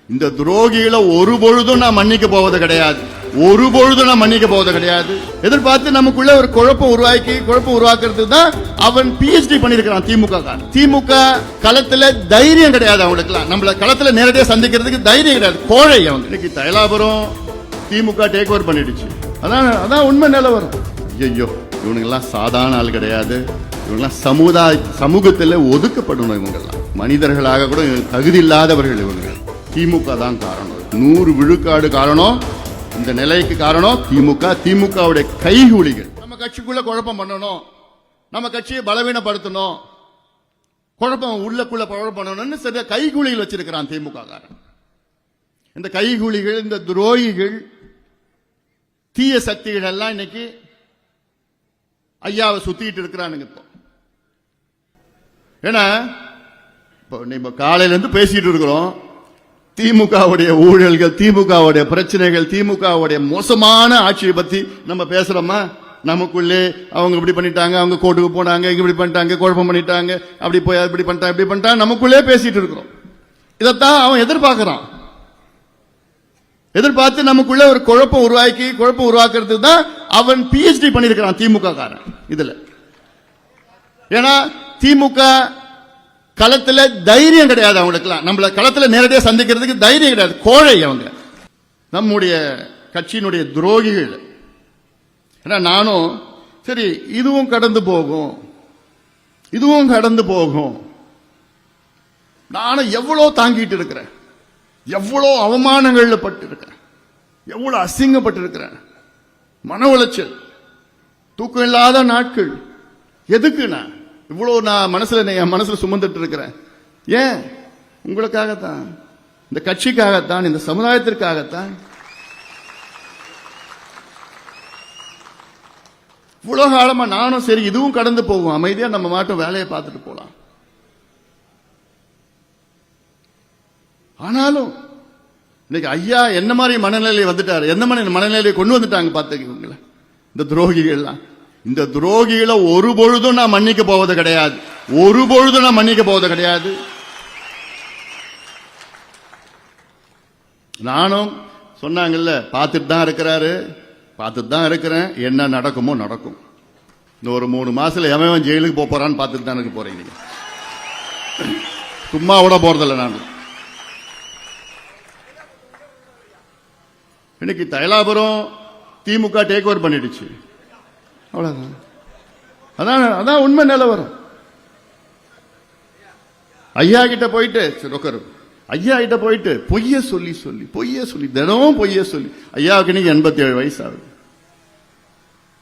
இந்த துரோகிகளை ஒரு பொழுதும் நான் மன்னிக்க போவது கிடையாது. ஒரு பொழுதும் நான் மன்னிக்க போவது கிடையாது. எதிர்பார்த்து நமக்குள்ள ஒரு குழப்பம் உருவாக்குறது தான் அவன் PhD பண்ணிருக்கான். திமுக களத்துல தைரியம் கிடையாது அவங்களுக்குலாம். நம்மள களத்துல நேரடியா சந்திக்கிறதுக்கு தைரியம் கிடையாது. கோழை அவங்க. இன்னைக்கு தைலாபுரம் திமுக டேக் ஓவர் பண்ணிடுச்சு. அதான் உண்மை நிலவரம். ஐயோ, இவனுங்கெல்லாம் சாதாரண ஆள் கிடையாது. இவங்கெல்லாம் சமூகத்தில் ஒதுக்கப்படணும். இவங்கெல்லாம் மனிதர்களாக கூட தகுதி இல்லாதவர்கள். இவங்க திமுக தான் காரணம். 100 விழுக்காடு காரணம். இந்த நிலைக்கு காரணம் திமுகவுடைய கைகூலிகள். நம்ம கட்சிக்குள்ள குழப்பம் பண்ணணும், நம்ம கட்சியை பலவீனப்படுத்தணும், உள்ளக்குள்ள குழப்பம் பண்ணணும்னு சரியா கைகூலிகள் வச்சிருக்கிறான் திமுக காரன். இந்த கைகூலிகள், இந்த துரோகிகள், தீய சக்திகள் எல்லாம் இன்னைக்கு ஐயாவை சுத்திட்டு இருக்கிறானுங்க. இப்போ ஏன்னா நம்ம காலையில இருந்து பேசிட்டு இருக்கிறோம். திமுகவுடைய ஊழல்கள், திமுகவுடைய பிரச்சனைகள், திமுகவுடைய மோசமான ஆட்சியை பத்தி நம்ம பேசுறோமா? நமக்குள்ளே அவங்க இப்படி பண்ணிட்டாங்க, அவங்க கோர்ட்டுக்கு போனாங்க, இங்க இப்படி பண்ணிட்டாங்க, குழப்பம் பண்ணிட்டாங்க, அப்படி போய் இப்படி பண்ணிட்டாங்க, நமக்குள்ளே பேசிட்டு இருக்கிறோம். இதைத்தான் அவன் எதிர்பார்க்கிறான். எதிர்பார்த்து நமக்குள்ள ஒரு குழப்பம் உருவாக்குறது தான் அவன் PhD பண்ணிருக்கிறான் திமுக காரன் இதுல. ஏன்னா திமுக களத்துல தைரியம் கிடையாது அவங்களுக்குலாம். நம்மள களத்துல நேரடியா சந்திக்கிறதுக்கு தைரியம் கிடையாது. கோழை அவங்க. நம்முடைய கட்சியினுடைய துரோகிகள். ஏன்னா நானும் சரி, இதுவும் கடந்து போகும். நானும் எவ்வளவு தாங்கிட்டு இருக்கிறேன், எவ்வளவு அவமானங்கள்ல பட்டு இருக்கிறேன், எவ்வளவு அசிங்கப்பட்டு இருக்கிறேன், மன உளைச்சல், தூக்கம் இல்லாத நாட்கள். எதுக்கு நான் என் மனசுல சுமந்துட்டு இருக்கிறேன்? ஏன்? உங்களுக்காகத்தான், இந்த கட்சிக்காகத்தான், இந்த சமுதாயத்திற்காகத்தான். இவ்வளவு காலமா நானும் சரி, இதுவும் கடந்து போகும், அமைதியா நம்ம மாட்டும் வேலையை பார்த்துட்டு போலாம். ஆனாலும் இன்னைக்கு ஐயா என்ன மாதிரி மனநிலையை வந்துட்டாரு, என்ன மாதிரி மனநிலையை கொண்டு வந்துட்டாங்க பார்த்துக்கீங்களா இந்த துரோகிகள்லாம். இந்த துரோகிகளை ஒரு பொழுதும் நான் மன்னிக்க போவது கிடையாது. நானும் சொன்னாங்கல்ல, பார்த்துட்டு தான் இருக்கிறேன். என்ன நடக்குமோ நடக்கும். இந்த ஒரு 3 மாசத்துல எவன் ஜெயிலுக்கு போறான்னு பார்த்துட்டு தான் இருக்க போறீங்க. சும்மா விட போறதில்ல. நான் இன்னைக்கு தைலாபுரம் திமுக டேக் ஓவர் பண்ணிடுச்சு. அதான் உண்மை நிலவரம். ஐயா கிட்ட போயிட்டு பொய்ய சொல்லி தினமும் பொய்ய சொல்லி ஐயாவுக்கு இன்னைக்கு 87 வயசு ஆகுது.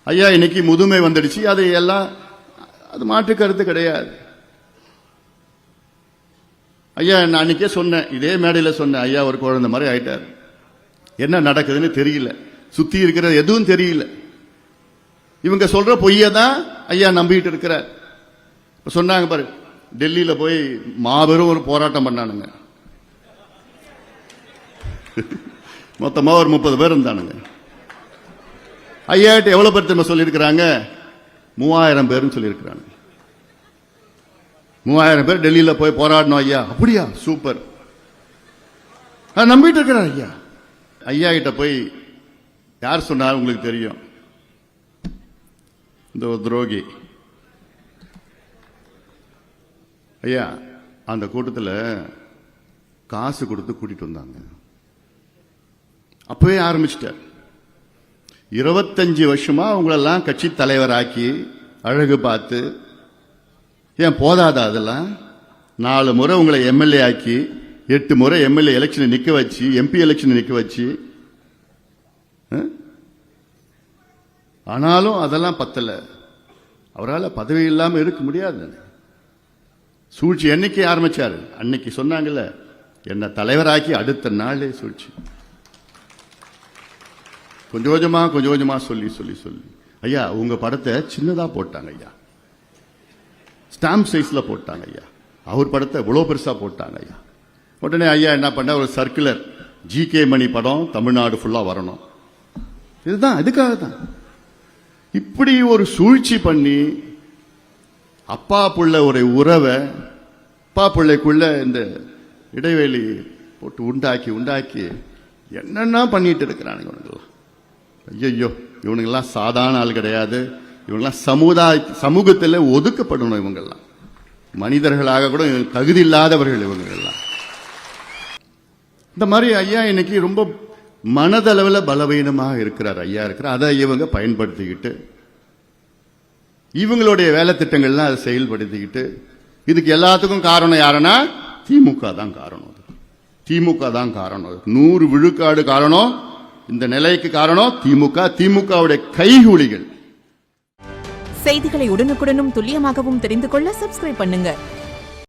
ஐயா இன்னைக்கு முதுமை வந்துடுச்சு. அது மாற்று கருத்து கிடையாது. ஐயா நான் அன்னைக்கே சொன்னேன், இதே மேடையில் சொன்னேன், ஐயா ஒரு குழந்தை மாதிரி ஆயிட்டாரு. என்ன நடக்குதுன்னு தெரியல, சுத்தி இருக்கிறது எதுவும் தெரியல. இவங்க சொல்ற பொய்ய தான் ஐயா நம்பிட்டு இருக்கிறார். சொன்னாங்க பாரு, டெல்லியில போய் மாபெரும் ஒரு போராட்டம் பண்ணானுங்க. மொத்தமா ஒரு 30 பேர் இருந்தானுங்க. ஐயாட்ட எவ்வளவு பேர் திரும்ப சொல்லியிருக்கிறாங்க? 3000 பேர்னு சொல்லியிருக்கிறாங்க. 3000 பேர் டெல்லியில போய் போராடணும். ஐயா அப்படியா, சூப்பர், நம்பிட்டு இருக்கிறார். ஐயா கிட்ட போய் யார் சொன்னார் உங்களுக்கு தெரியும்? இந்த துரோகி ஐயா அந்த கூட்டத்தில் காசு கொடுத்து கூட்டிட்டு வந்தாங்க. அப்பவே ஆரம்பிச்சிட்டார். 25 வருஷமா உங்களெல்லாம் கட்சி தலைவராக்கி அழகு பார்த்து, ஏன் போதாதா? அதெல்லாம் 4 முறை உங்களை MLA ஆக்கி, 8 முறை MLA எலெக்ஷனை நிக்க வச்சு, MP எலெக்ஷனை நிக்க வச்சு, ஆனாலும் அதெல்லாம் பத்தல. அவரால் பதவி இல்லாம இருக்க முடியாது. சூழ்ச்சி என்னைக்கு ஆரம்பிச்சாரு? அன்னைக்கு சொன்னாங்கல்ல, என்ன தலைவராக்கி அடுத்த நாளே சூழ்ச்சி. கொஞ்சம் கொஞ்சமா சொல்லி ஐயா உங்க படத்தை சின்னதா போட்டாங்க ஐயா, ஸ்டாம்ப் சைஸ்ல போட்டாங்க ஐயா. அவர் படத்தை இவ்வளவு பெருசா போட்டாங்க ஐயா. உடனே ஐயா என்ன பண்ண, ஒரு சர்க்குலர், GK மணி படம் தமிழ்நாடு ஃபுல்லா வரணும். இதுதான், இதுக்காக தான் இப்படி ஒரு சூழ்ச்சி பண்ணி அப்பா புள்ள ஒரு உறவை, அப்பா பிள்ளைக்குள்ள இந்த இடைவெளி போட்டு உண்டாக்கி உண்டாக்கி என்னென்ன பண்ணிட்டு இருக்கிறானுங்க இவனுங்கெல்லாம். ஐயோ, இவனுங்கெல்லாம் சாதாரண ஆள் கிடையாது. இவங்கெல்லாம் சமூகத்தில் ஒதுக்கப்படணும். இவங்கெல்லாம் மனிதர்களாக கூட தகுதி இல்லாதவர்கள் இவங்கெல்லாம். இந்த மாதிரி ஐயா இன்னைக்கு ரொம்ப மனதளவில் பலவீனமாக இருக்கிறார் ஐயா இருக்கிறார். அதை இவங்க பயன்படுத்திக்கிட்டு இவங்களுடைய வேலை திட்டங்கள்லாம் அதை செயல்படுத்திக்கிட்டு இதுக்கு எல்லாத்துக்கும் காரணம் யாருன்னா திமுக தான் காரணம். திமுக தான் காரணம். 100 விழுக்காடு காரணம். இந்த நிலைக்கு காரணம் திமுக, திமுகவுடைய கைகூலிகள். செய்திகளை உடனுக்குடனும் துல்லியமாகவும் தெரிந்து கொள்ள சப்ஸ்கிரைப் பண்ணுங்க.